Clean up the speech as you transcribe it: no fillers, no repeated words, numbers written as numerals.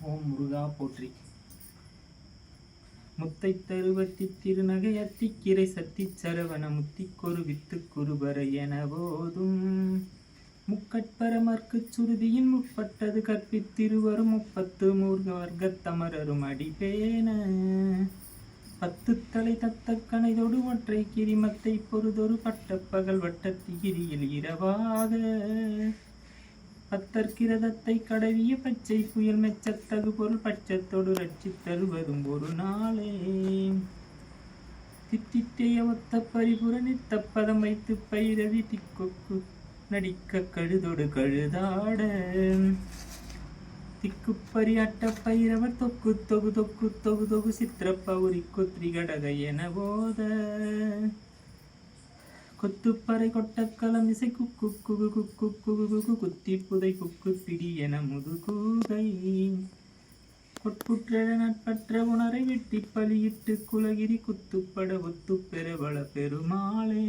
ஓம் முருகா போற்றி. முத்தை தருவத்தி திருநகை அத்திக்கிரை சத்தி சரவண முத்திக்கொரு வித்து குருபர என போதும் முக்கட்பரமர்க்கு சுருதியின் முற்பட்டது கற்பித்திருவரும் முப்பத்து மூர்க வர்க்கத்தமரரும் அடிபேன பத்து தலை தத்த கணைதொடு ஒற்றை கிரிமத்தை பொறுதொரு பட்டப்பகல் வட்டத்திகிரியில் இரவாக பத்தற்கிரதத்தை கடவிய பச்சை புயல் மெச்சத்தகு பொருள் பட்சத்தோடு ரட்சி தருவதும் ஒரு நாளே தித்தித்தைய ஒத்த பரிபுர நித்தப்பதம் வைத்து பைரவி திக்கொக்கு நடிக்க கழுதொடு கழுதாட திக்குப்பரியாட்ட பைரவர் தொக்கு தொகு தொக்கு தொகு தொகு சித்திர பௌரி கொத்ரி கடக என போத கொத்துப்பறை கொட்டக்கலம் இசை குக்கு குகு குக்கு குகு குகு குத்தி புதை குக்கு பிடி என முதுகூதை கொட்புற்ற நட்பற்ற உணரை வெட்டி பலியிட்டு குலகிரி குத்துப்பட ஒத்து பெறவள பெருமாளே.